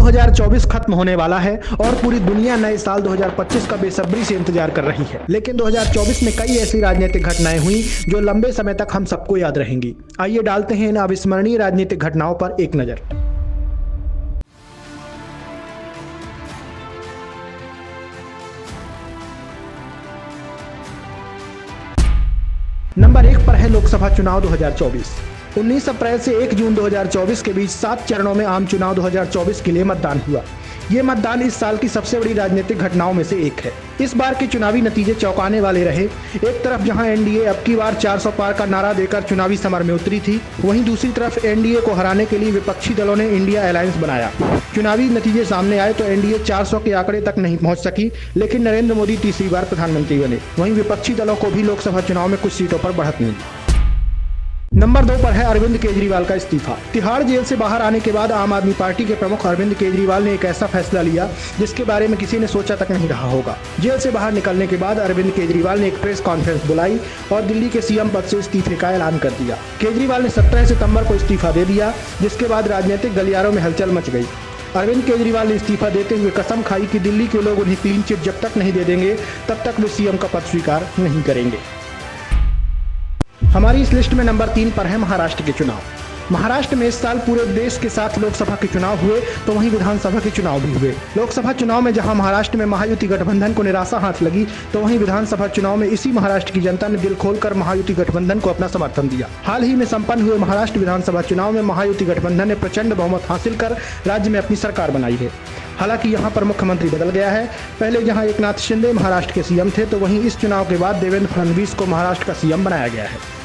2024 खत्म होने वाला है और पूरी दुनिया नए साल 2025 का बेसब्री से इंतजार कर रही है। लेकिन 2024 में कई ऐसी राजनीतिक घटनाएं हुई जो लंबे समय तक हम सबको याद रहेंगी। आइए डालते हैं इन अविस्मरणीय राजनीतिक घटनाओं पर एक नजर। नंबर 1 पर है लोकसभा चुनाव 2024। 19 अप्रैल से 1 जून 2024 के बीच 7 चरणों में आम चुनाव 2024 के लिए मतदान हुआ। ये मतदान इस साल की सबसे बड़ी राजनीतिक घटनाओं में से एक है। इस बार के चुनावी नतीजे चौंकाने वाले रहे। एक तरफ जहां एनडीए अब की बार 400 पार का नारा देकर चुनावी समर में उतरी थी, वहीं दूसरी तरफ एनडीए को हराने के लिए विपक्षी दलों ने इंडिया अलायंस बनाया। चुनावी नतीजे सामने आए तो एनडीए 400 के आंकड़े तक नहीं पहुंच सकी, लेकिन नरेंद्र मोदी तीसरी बार प्रधानमंत्री बने। वहीं विपक्षी दलों को भी लोकसभा चुनाव में कुछ सीटों पर बढ़त मिली। नंबर 2 पर है अरविंद केजरीवाल का इस्तीफा। तिहाड़ जेल से बाहर आने के बाद आम आदमी पार्टी के प्रमुख अरविंद केजरीवाल ने एक ऐसा फैसला लिया जिसके बारे में किसी ने सोचा तक नहीं रहा होगा। जेल से बाहर निकलने के बाद अरविंद केजरीवाल ने एक प्रेस कॉन्फ्रेंस बुलाई और दिल्ली के सीएम पद से इस्तीफे का ऐलान कर दिया। केजरीवाल ने 17 सितंबर को इस्तीफा दे दिया, जिसके बाद राजनीतिक गलियारों में हलचल मच गई। अरविंद केजरीवाल ने इस्तीफा देते हुए कसम खाई कि दिल्ली के लोग उन्हें क्लीन चिट जब तक नहीं दे देंगे तब तक वे सीएम का पद स्वीकार नहीं करेंगे। हमारी इस लिस्ट में नंबर 3 पर है महाराष्ट्र के चुनाव। महाराष्ट्र में इस साल पूरे देश के साथ लोकसभा के चुनाव हुए तो वहीं विधानसभा के चुनाव भी हुए। लोकसभा चुनाव में जहां महाराष्ट्र में महायुति गठबंधन को निराशा हाथ लगी, तो वहीं विधानसभा चुनाव में इसी महाराष्ट्र की जनता ने दिल खोलकर महायुति गठबंधन को अपना समर्थन दिया। हाल ही में संपन्न हुए महाराष्ट्र विधानसभा चुनाव में महायुति गठबंधन ने प्रचंड बहुमत हासिल कर राज्य में अपनी सरकार बनाई है। हालांकि यहां पर मुख्यमंत्री बदल गया है। पहले जहां एकनाथ शिंदे महाराष्ट्र के सीएम थे, तो वहीं इस चुनाव के बाद देवेंद्र फडणवीस को महाराष्ट्र का सीएम बनाया गया है।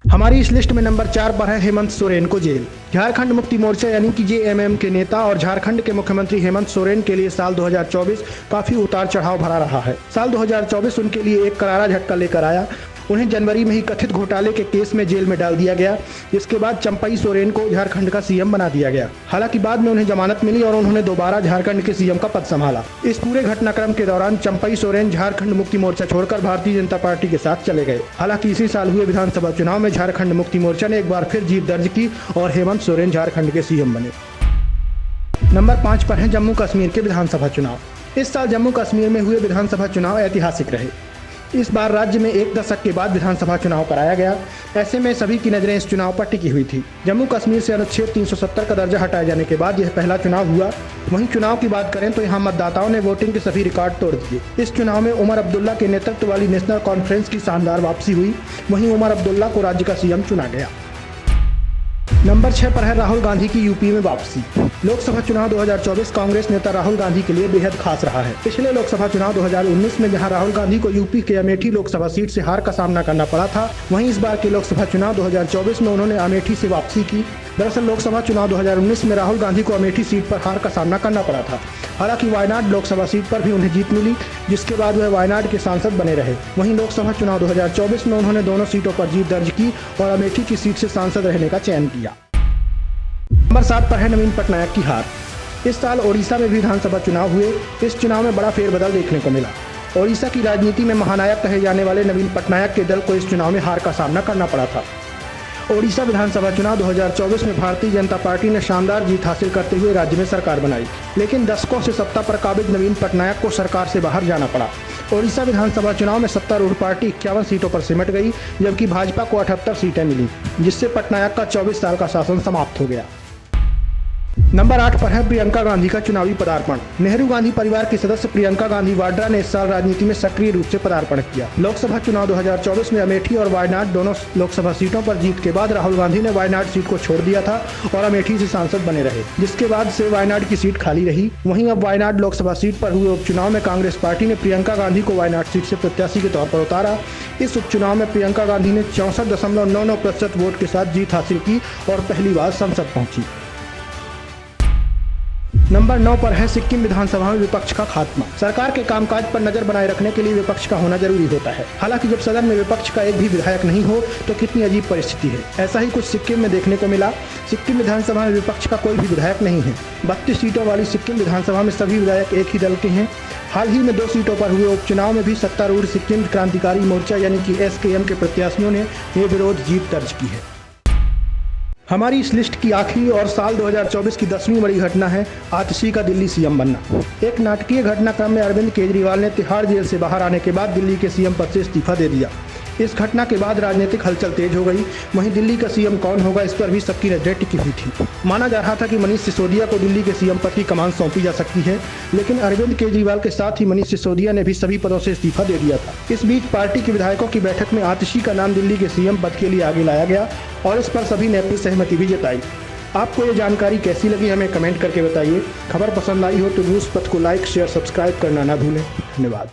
हमारी इस लिस्ट में नंबर 4 पर है हेमंत सोरेन को जेल। झारखंड मुक्ति मोर्चा यानी कि जेएमएम के नेता और झारखंड के मुख्यमंत्री हेमंत सोरेन के लिए साल 2024 काफी उतार चढ़ाव भरा रहा है। साल 2024 उनके लिए एक करारा झटका लेकर आया। उन्हें जनवरी में ही कथित घोटाले के केस में जेल में डाल दिया गया, जिसके बाद चंपई सोरेन को झारखंड का सीएम बना दिया गया। हालांकि बाद में उन्हें जमानत मिली और उन्होंने दोबारा झारखंड के सीएम का पद संभाला। इस पूरे घटनाक्रम के दौरान चंपई सोरेन झारखंड मुक्ति मोर्चा छोड़कर भारतीय जनता पार्टी के साथ चले गए। हालांकि इसी साल हुए विधानसभा चुनाव में झारखंड मुक्ति मोर्चा ने एक बार फिर जीत दर्ज की और हेमंत सोरेन झारखंड के सीएम बने। नंबर 5 पर है जम्मू कश्मीर के विधानसभा चुनाव। इस साल जम्मू कश्मीर में हुए विधानसभा चुनाव ऐतिहासिक रहे। इस बार राज्य में 1 दशक के बाद विधानसभा चुनाव कराया गया। ऐसे में सभी की नजरें इस चुनाव पर टिकी हुई थी। जम्मू कश्मीर से अनुच्छेद 370 का दर्जा हटाए जाने के बाद यह पहला चुनाव हुआ। वहीं चुनाव की बात करें तो यहाँ मतदाताओं ने वोटिंग के सभी रिकॉर्ड तोड़ दिए। इस चुनाव में उमर अब्दुल्ला के नेतृत्व वाली नेशनल कॉन्फ्रेंस की शानदार वापसी हुई। वहीं उमर अब्दुल्ला को राज्य का सीएम चुना गया। नंबर 6 पर है राहुल गांधी की यूपी में वापसी। लोकसभा चुनाव 2024 कांग्रेस नेता राहुल गांधी के लिए बेहद खास रहा है। पिछले लोकसभा चुनाव 2019 में जहां राहुल गांधी को यूपी के अमेठी लोकसभा सीट से हार का सामना करना पड़ा था, वहीं इस बार के लोकसभा चुनाव 2024 में उन्होंने अमेठी से वापसी की। दरअसल लोकसभा चुनाव 2019 में राहुल गांधी को अमेठी सीट पर हार का सामना करना पड़ा था। हालांकि वायनाड लोकसभा सीट पर भी उन्हें जीत मिली, जिसके बाद वह वायनाड के सांसद बने रहे। वहीं लोकसभा चुनाव 2024 में उन्होंने दोनों सीटों पर जीत दर्ज की और अमेठी की सीट से सांसद रहने का चयन किया। नंबर 7 पर है नवीन पटनायक की हार। इस साल ओडिशा में भी विधानसभा चुनाव हुए। इस चुनाव में बड़ा फेरबदल देखने को मिला। ओडिशा की राजनीति में महानायक कहे जाने वाले नवीन पटनायक के दल को इस चुनाव में हार का सामना करना पड़ा था। ओडिशा विधानसभा चुनाव 2024 में भारतीय जनता पार्टी ने शानदार जीत हासिल करते हुए राज्य में सरकार बनाई, लेकिन दशकों से सत्ता पर काबिज नवीन पटनायक को सरकार से बाहर जाना पड़ा। ओडिशा विधानसभा चुनाव में सत्तारूढ़ पार्टी 51 सीटों पर सिमट गई, जबकि भाजपा को 78 सीटें मिली, जिससे पटनायक का 24 साल का शासन समाप्त हो गया। नंबर 8 पर है प्रियंका गांधी का चुनावी पदार्पण। नेहरू गांधी परिवार की सदस्य प्रियंका गांधी वाड्रा ने इस साल राजनीति में सक्रिय रूप से पदार्पण किया। लोकसभा चुनाव 2024 में अमेठी और वायनाड दोनों लोकसभा सीटों पर जीत के बाद राहुल गांधी ने वायनाड सीट को छोड़ दिया था और अमेठी से सांसद बने रहे, जिसके बाद से वायनाड की सीट खाली रही। वहीं अब वायनाड लोकसभा सीट पर हुए उपचुनाव में कांग्रेस पार्टी ने प्रियंका गांधी को वायनाड सीट से प्रत्याशी के तौर पर उतारा। इस उपचुनाव में प्रियंका गांधी ने 64.99% वोट के साथ जीत हासिल की और पहली बार संसद पहुंची। नंबर 9 पर है सिक्किम विधानसभा में विपक्ष का खात्मा। सरकार के कामकाज पर नजर बनाए रखने के लिए विपक्ष का होना जरूरी होता है। हालांकि जब सदन में विपक्ष का एक भी विधायक नहीं हो तो कितनी अजीब परिस्थिति है। ऐसा ही कुछ सिक्किम में देखने को मिला। सिक्किम विधानसभा में विपक्ष का कोई भी विधायक नहीं है। 32 सीटों वाली सिक्किम विधानसभा में सभी विधायक एक ही दल के हैं। हाल ही में 2 सीटों पर हुए उपचुनाव में भी सत्तारूढ़ सिक्किम क्रांतिकारी मोर्चा यानी कि SKM के प्रत्याशियों ने ये विरोध जीत दर्ज की है। हमारी इस लिस्ट की आखिरी और साल 2024 की 10वीं बड़ी घटना है आतिशी का दिल्ली सीएम बनना। एक नाटकीय घटनाक्रम में अरविंद केजरीवाल ने तिहाड़ जेल से बाहर आने के बाद दिल्ली के सीएम पद से इस्तीफा दे दिया। इस घटना के बाद राजनीतिक हलचल तेज हो गई। वहीं दिल्ली का सीएम कौन होगा, इस पर भी सबकी नजरें टिकी हुई थी। माना जा रहा था कि मनीष सिसोदिया को दिल्ली के सीएम पद की कमान सौंपी जा सकती है, लेकिन अरविंद केजरीवाल के साथ ही मनीष सिसोदिया ने भी सभी पदों से इस्तीफा दे दिया था। इस बीच पार्टी के विधायकों की बैठक में आतिशी का नाम दिल्ली के सीएम पद के लिए आगे लाया गया और इस पर सभी ने अपनी सहमति भी जताई। आपको ये जानकारी कैसी लगी हमें कमेंट करके बताइए। खबर पसंद आई हो तो न्यूज़ पथ को लाइक, शेयर, सब्सक्राइब करना ना भूलें। धन्यवाद।